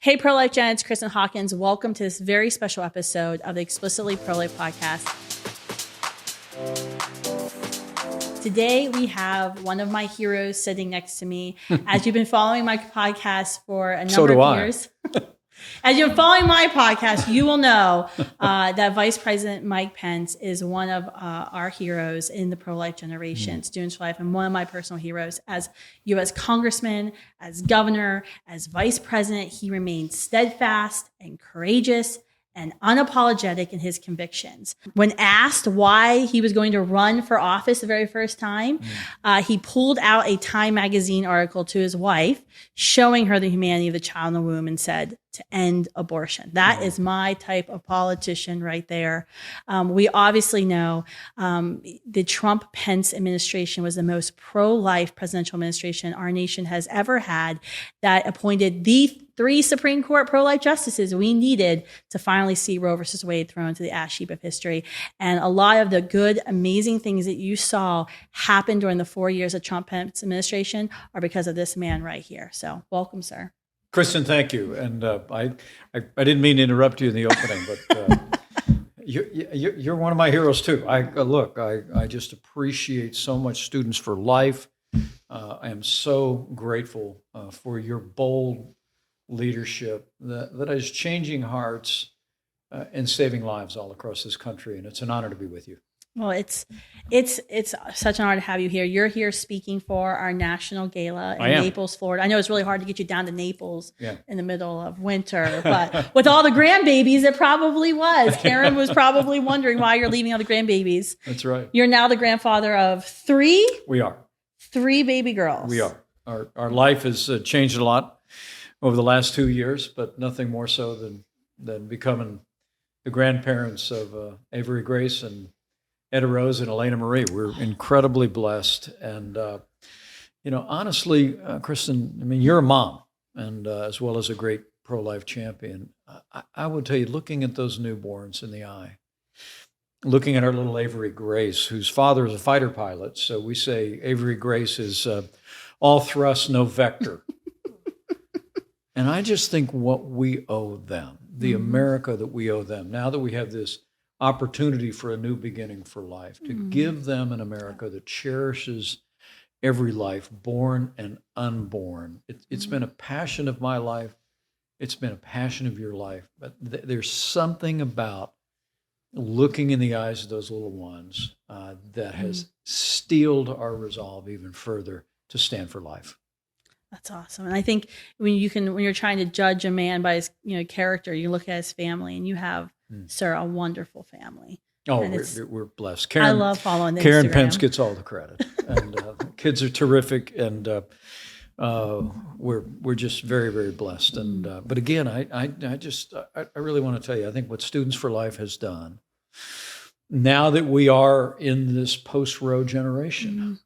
Hey, pro-life Jen, it's Kristan Hawkins. Welcome to this very special episode of the Explicitly Pro-Life podcast. Today, we have one of my heroes sitting next to me. As you've been following my podcast for a number of years, as you're following my podcast, you will know that Vice President Mike Pence is one of our heroes in the pro-life generation, Students for Life, and one of my personal heroes. As U.S. Congressman, as governor, as vice president, he remained steadfast and courageous and unapologetic in his convictions. When asked why he was going to run for office the very first time, he pulled out a Time magazine article to his wife, showing her the humanity of the child in the womb, and said, to end abortion. That is my type of politician right there. We obviously know the Trump-Pence administration was the most pro-life presidential administration our nation has ever had, that appointed the 3 Supreme Court pro-life justices we needed to finally see Roe versus Wade thrown to the ash heap of history. And a lot of the good, amazing things that you saw happen during the 4 years of Trump-Pence administration are because of this man right here. So welcome, sir. Kristan, thank you. And I didn't mean to interrupt you in the opening, but you're one of my heroes too. I just appreciate so much Students for Life. I am so grateful for your bold leadership that is changing hearts and saving lives all across this country. And it's an honor to be with you. Well, it's such an honor to have you here. You're here speaking for our national gala in Naples, Florida. I know it's really hard to get you down to Naples in the middle of winter, but with all the grandbabies, it probably was. Karen was probably wondering why you're leaving all the grandbabies. That's right. You're now the grandfather of 3? We are. 3 baby girls. We are. Our life has changed a lot over the last 2 years, but nothing more so than becoming the grandparents of Avery Grace and Etta Rose and Elena Marie. We're incredibly blessed. And, honestly, Kristan, I mean, you're a mom, and as well as a great pro-life champion. I would tell you, looking at those newborns in the eye, looking at our little Avery Grace, whose father is a fighter pilot. So we say Avery Grace is all thrust, no vector. And I just think what we owe them, the America that we owe them, now that we have this opportunity for a new beginning for life, to give them an America that cherishes every life, born and unborn. It's been a passion of my life. It's been a passion of your life. But there's something about looking in the eyes of those little ones that has steeled our resolve even further to stand for life. That's awesome. And I think when you're trying to judge a man by his character, you look at his family, and you have, sir, a wonderful family. Oh, we're blessed. Karen, I love following the Karen Instagram. Pence gets all the credit, and kids are terrific, and we're just very, very blessed. And but again, I really want to tell you, I think what Students for Life has done, now that we are in this post-Roe generation,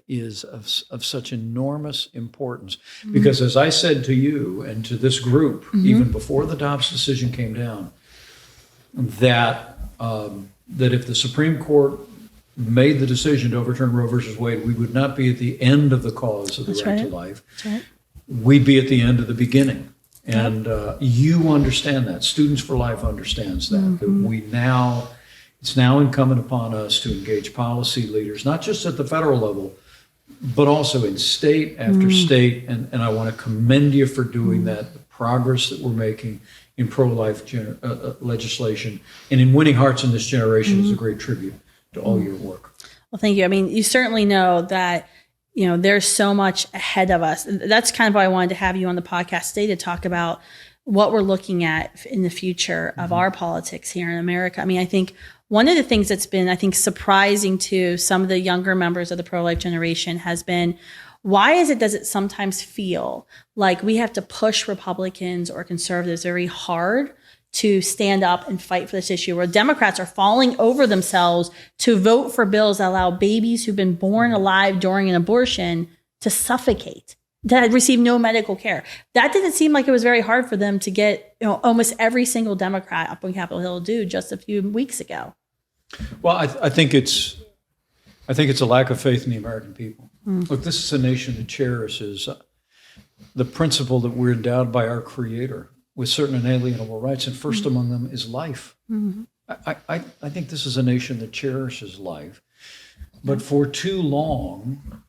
is of such enormous importance. Because as I said to you and to this group, even before the Dobbs decision came down, that if the Supreme Court made the decision to overturn Roe versus Wade, we would not be at the end of the cause of the right to life. That's right. We'd be at the end of the beginning. And you understand that. Students for Life understands that. That it's now incumbent upon us to engage policy leaders, not just at the federal level, but also in state after state. And I want to commend you for doing that, the progress that we're making in pro-life legislation and in winning hearts in this generation is a great tribute to all your work. Well, thank you. I mean, you certainly know that, there's so much ahead of us. That's kind of why I wanted to have you on the podcast today, to talk about what we're looking at in the future of our politics here in America. I mean, I think one of the things that's been, surprising to some of the younger members of the pro-life generation has been, does it sometimes feel like we have to push Republicans or conservatives very hard to stand up and fight for this issue, where Democrats are falling over themselves to vote for bills that allow babies who've been born alive during an abortion to suffocate, that receive no medical care? That didn't seem like it was very hard for them to get, almost every single Democrat up on Capitol Hill to do just a few weeks ago. Well, I think it's a lack of faith in the American people. Look, this is a nation that cherishes the principle that we're endowed by our Creator with certain inalienable rights, and first among them is life. I think this is a nation that cherishes life, but for too long,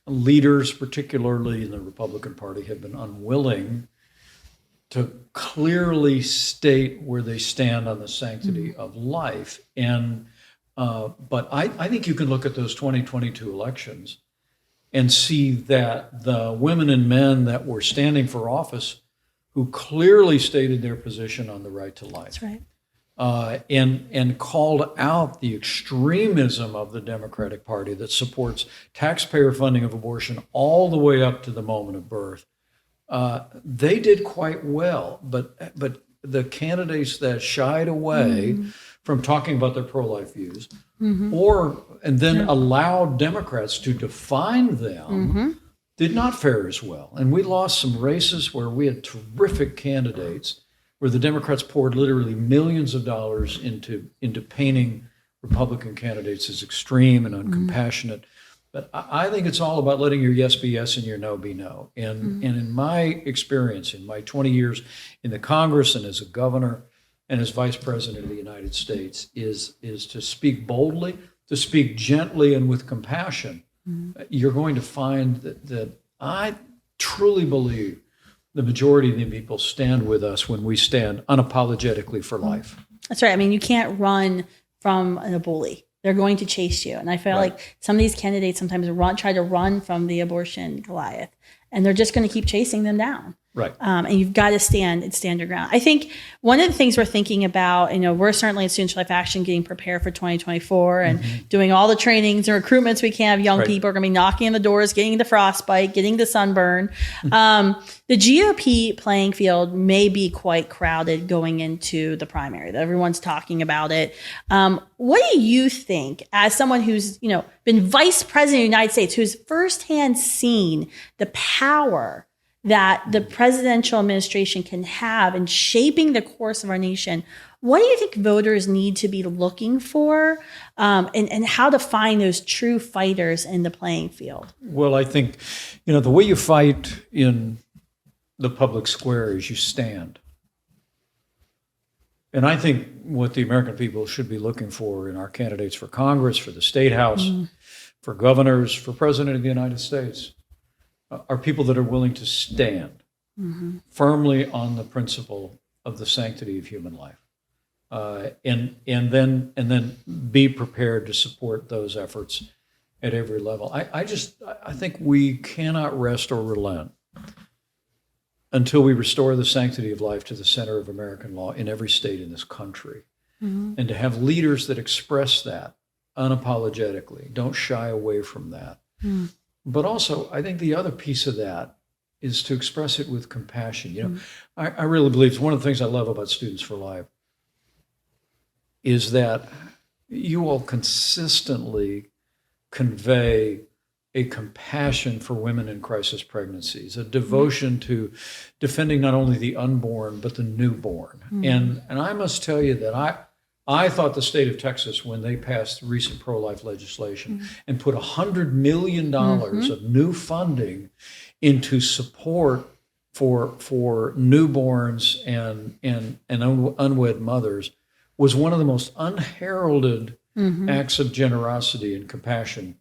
leaders, particularly in the Republican Party, have been unwilling to clearly state where they stand on the sanctity of life. And but I think you can look at those 2022 elections and see that the women and men that were standing for office who clearly stated their position on the right to life. That's right. And called out the extremism of the Democratic Party that supports taxpayer funding of abortion all the way up to the moment of birth. They did quite well, but the candidates that shied away from talking about their pro-life views, and then allowed Democrats to define them, did not fare as well. And we lost some races where we had terrific candidates, where the Democrats poured literally millions of dollars into painting Republican candidates as extreme and uncompassionate. But I think it's all about letting your yes be yes and your no be no. And in my experience, in my 20 years in the Congress and as a governor and as vice president of the United States, is to speak boldly, to speak gently and with compassion. You're going to find that I truly believe the majority of the people stand with us when we stand unapologetically for life. That's right. I mean, you can't run from a bully. They're going to chase you. And I feel like some of these candidates sometimes try to run from the abortion Goliath, and they're just going to keep chasing them down. Right. And you've got to stand your ground. I think one of the things we're thinking about, we're certainly at Students for Life Action getting prepared for 2024 and doing all the trainings and recruitments we can of young people. We're going to be knocking on the doors, getting the frostbite, getting the sunburn. The GOP playing field may be quite crowded going into the primary. Everyone's talking about it. What do you think, as someone who's been vice president of the United States, who's firsthand seen the power that the presidential administration can have in shaping the course of our nation, what do you think voters need to be looking for, and how to find those true fighters in the playing field? Well, I think, the way you fight in the public square is you stand. And I think what the American people should be looking for in our candidates for Congress, for the State House, for governors, for President of the United States, are people that are willing to stand firmly on the principle of the sanctity of human life, and then be prepared to support those efforts at every level. I think we cannot rest or relent until we restore the sanctity of life to the center of American law in every state in this country, and to have leaders that express that unapologetically, don't shy away from that. But also, I think the other piece of that is to express it with compassion. I really believe it's one of the things I love about Students for Life is that you all consistently convey a compassion for women in crisis pregnancies, a devotion to defending not only the unborn, but the newborn. And I must tell you that I thought the state of Texas, when they passed recent pro-life legislation and put $100 million of new funding into support for newborns and unwed mothers, was one of the most unheralded acts of generosity and compassion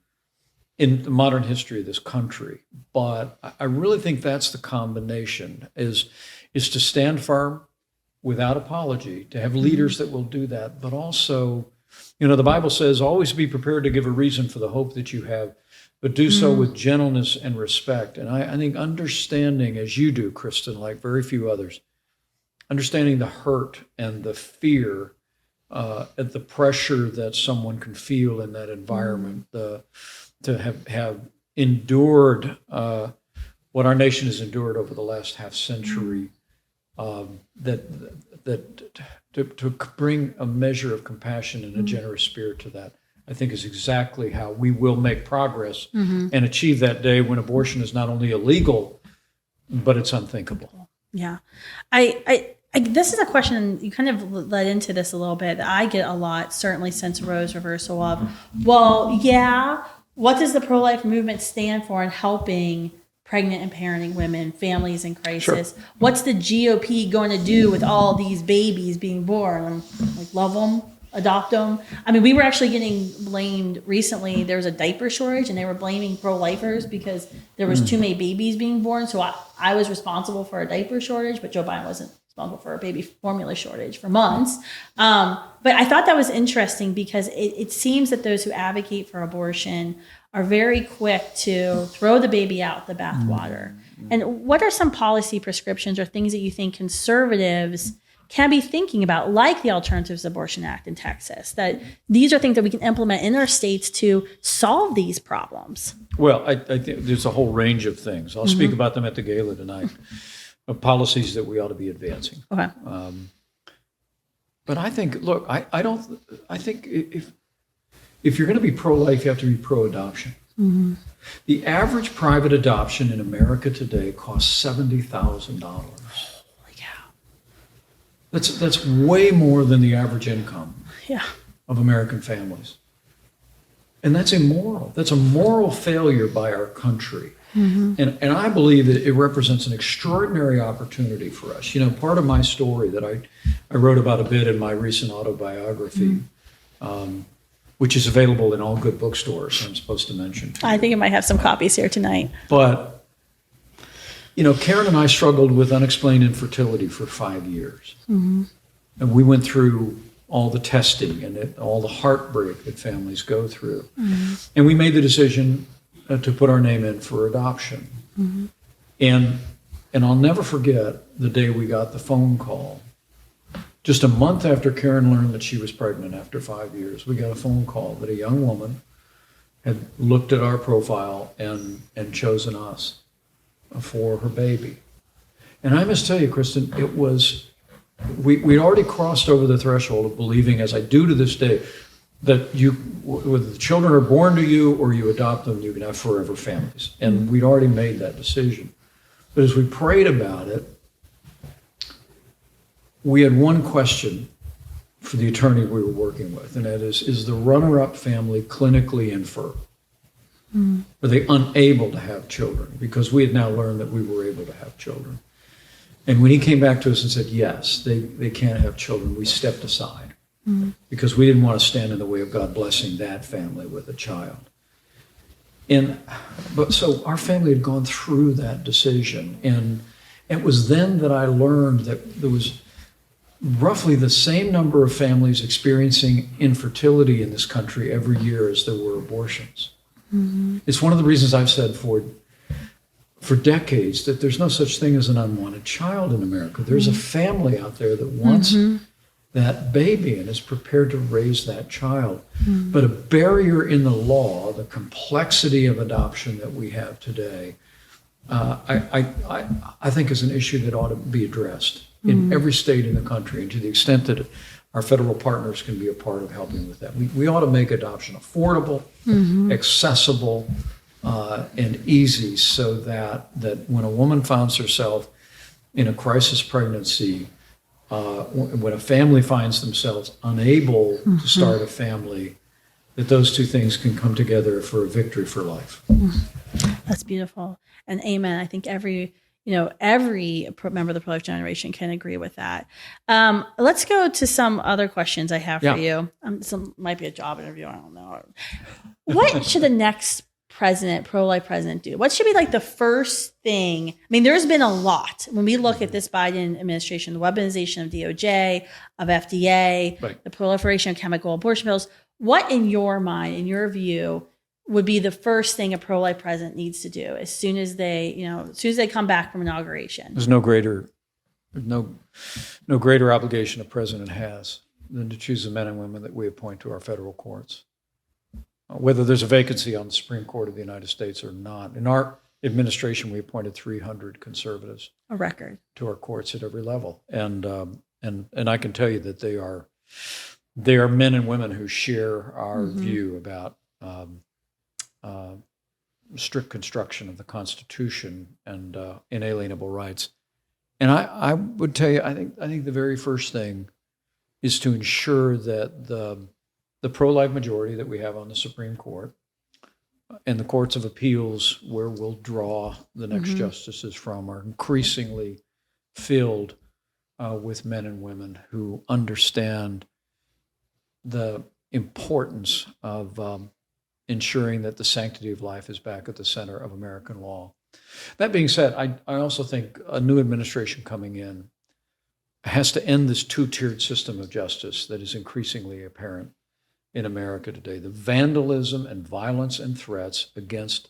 in the modern history of this country. But I really think that's the combination, is to stand firm without apology, to have leaders that will do that, but also, the Bible says, always be prepared to give a reason for the hope that you have, but do so with gentleness and respect. And I think understanding, as you do, Kristan, like very few others, understanding the hurt and the fear and the pressure that someone can feel in that environment, to have endured what our nation has endured over the last half century, to bring a measure of compassion and a generous spirit to that, I think is exactly how we will make progress and achieve that day when abortion is not only illegal, but it's unthinkable. Yeah. This is a question, you kind of led into this a little bit, that I get a lot, certainly since Roe's reversal of, what does the pro-life movement stand for in helping pregnant and parenting women, families in crisis. Sure. What's the GOP going to do with all these babies being born? Like, love them, adopt them. I mean, we were actually getting blamed recently. There was a diaper shortage, and they were blaming pro-lifers because there was too many babies being born. So I was responsible for a diaper shortage, but Joe Biden wasn't responsible for a baby formula shortage for months. But I thought that was interesting because it seems that those who advocate for abortion are very quick to throw the baby out the bathwater. And what are some policy prescriptions or things that you think conservatives can be thinking about, like the Alternatives Abortion Act in Texas, that these are things that we can implement in our states to solve these problems? Well, I think there's a whole range of things. I'll speak about them at the gala tonight, of policies that we ought to be advancing. Okay. But I think, look, I think if you're going to be pro-life, you have to be pro-adoption. The average private adoption in America today costs $70,000. Holy cow. That's way more than the average income Yeah. of American families. And that's immoral. That's a moral failure by our country. And I believe that it represents an extraordinary opportunity for us. You know, part of my story that I wrote about a bit in my recent autobiography, which is available in all good bookstores, I'm supposed to mention. I think it might have some copies here tonight. But, you know, Karen and I struggled with unexplained infertility for 5 years. And we went through all the testing and all the heartbreak that families go through. And we made the decision to put our name in for adoption. And I'll never forget the day we got the phone call. Just a month after Karen learned that she was pregnant after 5 years, we got a phone call that a young woman had looked at our profile and chosen us for her baby. And I must tell you, Kristan, it was, we'd already crossed over the threshold of believing, as I do to this day, that whether the children are born to you or you adopt them, you can have forever families. And we'd already made that decision. But as we prayed about it, we had one question for the attorney we were working with, and that is the runner-up family clinically infertile? Were they unable to have children? Because we had now learned that we were able to have children. And when he came back to us and said, yes, they can't have children, we stepped aside because we didn't want to stand in the way of God blessing that family with a child. But so our family had gone through that decision. And it was then that I learned that there was roughly the same number of families experiencing infertility in this country every year as there were abortions. It's one of the reasons I've said for decades that there's no such thing as an unwanted child in America. There's a family out there that wants that baby and is prepared to raise that child. But a barrier in the law, the complexity of adoption that we have today, I think is an issue that ought to be addressed in every state in the country, and to the extent that our federal partners can be a part of helping with that. We ought to make adoption affordable, accessible, and easy, so that when a woman finds herself in a crisis pregnancy, when a family finds themselves unable to start a family, that those two things can come together for a victory for life. That's beautiful. And amen. I think every member of the pro-life generation can agree with that. Let's go to some other questions I have for you. Some might be a job interview. I don't know. What should the next pro-life president do? What should be like the first thing? I mean, there's been a lot. When we look at this Biden administration, the weaponization of DOJ, of FDA, the proliferation of chemical abortion pills, what in your mind, in your view, would be the first thing a pro-life president needs to do as soon as they come back from inauguration? There's no greater obligation a president has than to choose the men and women that we appoint to our federal courts. Whether there's a vacancy on the Supreme Court of the United States or not. In our administration, we appointed 300 conservatives. A record. To our courts at every level. And I can tell you that they are men and women who share our view about strict construction of the Constitution and inalienable rights. And I would tell you, I think the very first thing is to ensure that the pro-life majority that we have on the Supreme Court and the courts of appeals, where we'll draw the next justices from, are increasingly filled with men and women who understand the importance of ensuring that the sanctity of life is back at the center of American law. That being said, I also think a new administration coming in has to end this two-tiered system of justice that is increasingly apparent in America today. The vandalism and violence and threats against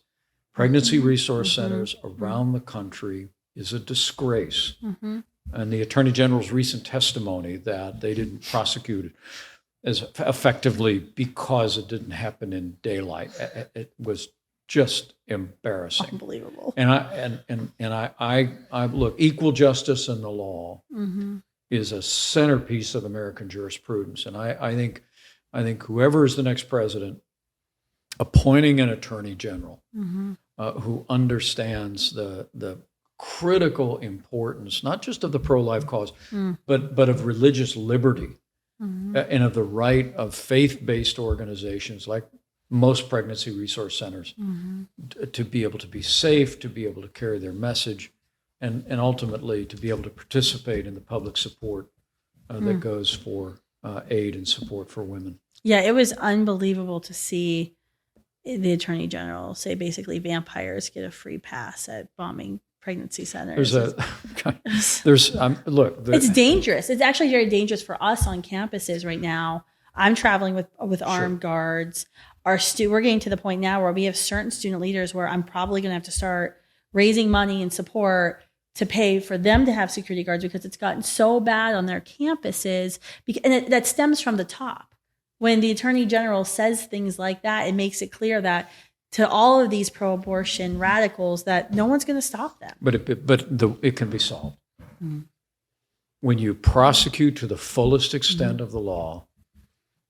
pregnancy resource centers around the country is a disgrace. And the Attorney General's recent testimony that they didn't prosecute it as effectively because it didn't happen in daylight, it was just embarrassing. Unbelievable. And I look, equal justice in the law is a centerpiece of American jurisprudence. And I think whoever is the next president, appointing an attorney general who understands the critical importance, not just of the pro-life cause, but of religious liberty and of the right of faith-based organizations like most pregnancy resource centers to be able to be safe, to be able to carry their message, and ultimately to be able to participate in the public support that goes for aid and support for women. Yeah, it was unbelievable to see the Attorney General say basically vampires get a free pass at bombing pregnancy centers. It's dangerous. It's actually very dangerous for us on campuses right now. I'm traveling with armed guards. We're getting to the point now where we have certain student leaders where I'm probably going to have to start raising money and support to pay for them to have security guards because it's gotten so bad on their campuses. And that stems from the top. When the Attorney General says things like that, it makes it clear that to all of these pro-abortion radicals that no one's going to stop them. But it can be solved. When you prosecute to the fullest extent of the law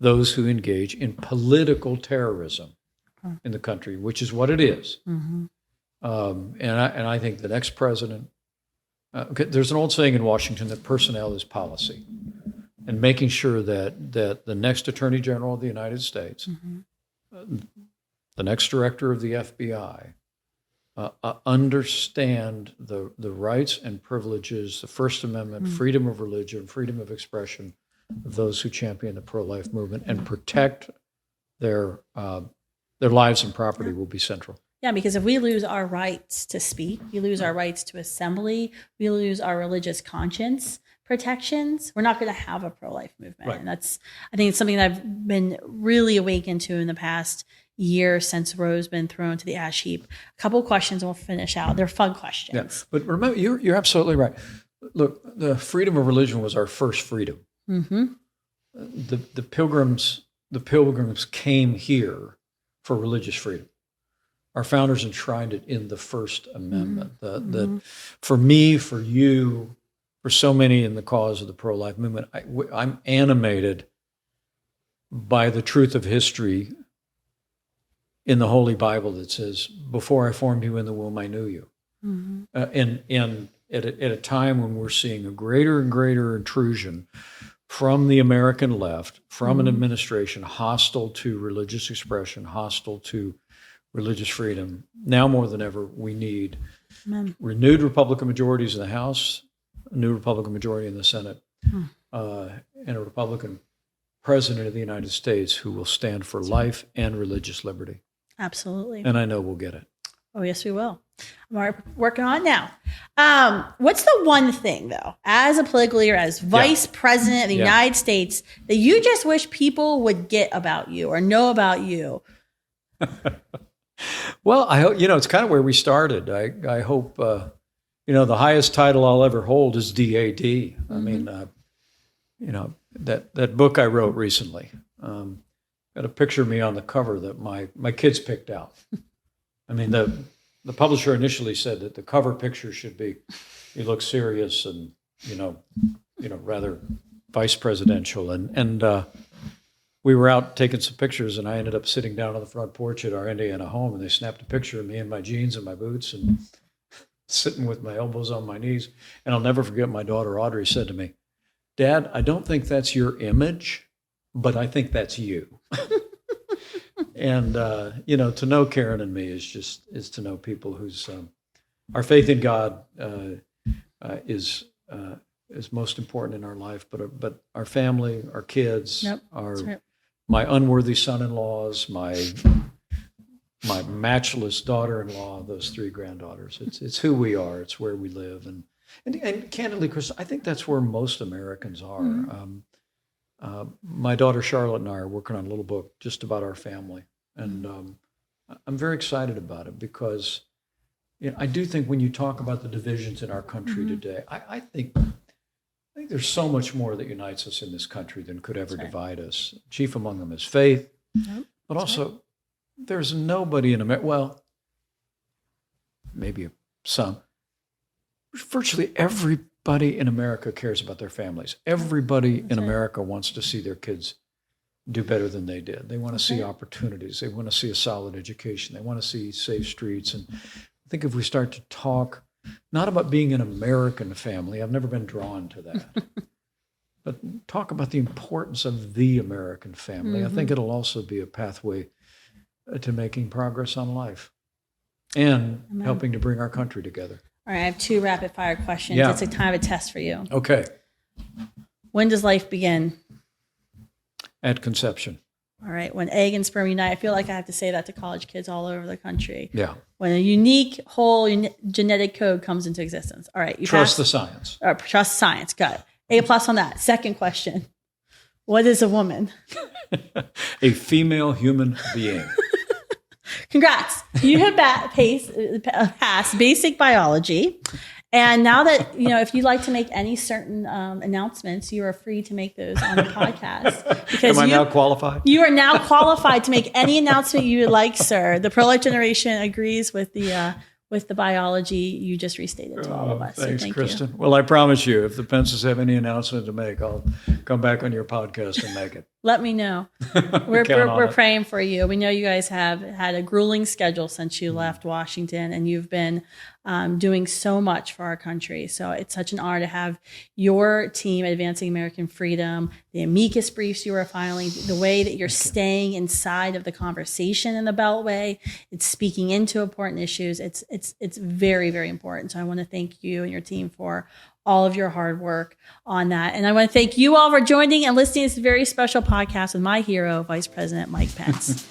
those who engage in political terrorism in the country, which is what it is. And I think the next president, there's an old saying in Washington that personnel is policy. And making sure that the next Attorney General of the United States, the next director of the FBI, understand the rights and privileges, the First Amendment, freedom of religion, freedom of expression of those who champion the pro-life movement, and protect their lives and property will be central. Yeah, because if we lose our rights to speak, we lose our rights to assembly, we lose our religious conscience protections, we're not going to have a pro-life movement. Right. And I think it's something that I've been really awakened to in the past year since Roe's been thrown to the ash heap. A couple of questions and we'll finish out. They're fun questions. Yeah, but remember, you're absolutely right. Look, the freedom of religion was our first freedom. The pilgrims came here for religious freedom. Our founders enshrined it in the First Amendment. For me, for you, for so many in the cause of the pro-life movement, I'm animated by the truth of history in the Holy Bible that says, "Before I formed you in the womb, I knew you." And at a time when we're seeing a greater and greater intrusion from the American left, from an administration hostile to religious expression, hostile to religious freedom, now more than ever, we need renewed Republican majorities in the House, a new Republican majority in the Senate, and a Republican president of the United States who will stand for life and religious liberty. Absolutely. And I know we'll get it. Oh, yes, we will. I'm already working on it now. What's the one thing, though, as a political leader, as vice president of the United States, that you just wish people would get about you or know about you? Well, I hope, it's kind of where we started. I hope, the highest title I'll ever hold is DAD. I mean, that book I wrote recently, got a picture of me on the cover that my kids picked out. I mean, the publisher initially said that the cover picture should be, you look serious and, rather vice presidential. And we were out taking some pictures, and I ended up sitting down on the front porch at our Indiana home, and they snapped a picture of me in my jeans and my boots and sitting with my elbows on my knees. And I'll never forget, my daughter Audrey said to me, "Dad, I don't think that's your image, but I think that's you." And to know Karen and me is to know people whose our faith in God is most important in our life, but our family, our kids, my unworthy son-in-laws, my matchless daughter-in-law, those 3 granddaughters. It's who we are. It's where we live, and candidly, Chris, I think that's where most Americans are. Mm-hmm. My daughter Charlotte and I are working on a little book just about our family, and I'm very excited about it because I do think when you talk about the divisions in our country today, I think there's so much more that unites us in this country than could ever divide us. Chief among them is faith, but also there's nobody in America, well, maybe some, virtually everybody in America cares about their families. Everybody in America wants to see their kids do better than they did. They want to see opportunities. They want to see a solid education. They want to see safe streets. And I think if we start to talk, not about being an American family, I've never been drawn to that, but talk about the importance of the American family. I think it'll also be a pathway to making progress on life and helping to bring our country together. All right, I have 2 rapid fire questions. Yeah. It's a kind of a test for you. Okay. When does life begin? At conception. All right. When egg and sperm unite, I feel like I have to say that to college kids all over the country. Yeah. When a unique whole genetic code comes into existence. All right. Trust the science. Trust science. Got it. A+ on that. Second question. What is a woman? A female human being. Congrats. You have passed basic biology. And now that, if you'd like to make any certain announcements, you are free to make those on the podcast. Because Am I now qualified? You are now qualified to make any announcement you would like, sir. The pro-life generation agrees with the biology you just restated to all of us. Thanks, so thank Kristan. You. Well, I promise you, if the Pences have any announcement to make, I'll come back on your podcast and make it. Let me know. We're praying for you. We know you guys have had a grueling schedule since you left Washington, and you've been doing so much for our country. So it's such an honor to have your team advancing American freedom, the amicus briefs you are filing, the way that you're staying inside of the conversation in the Beltway. It's speaking into important issues. It's very, very important. So I want to thank you and your team for all of your hard work on that. And I want to thank you all for joining and listening to this very special podcast with my hero, Vice President Mike Pence.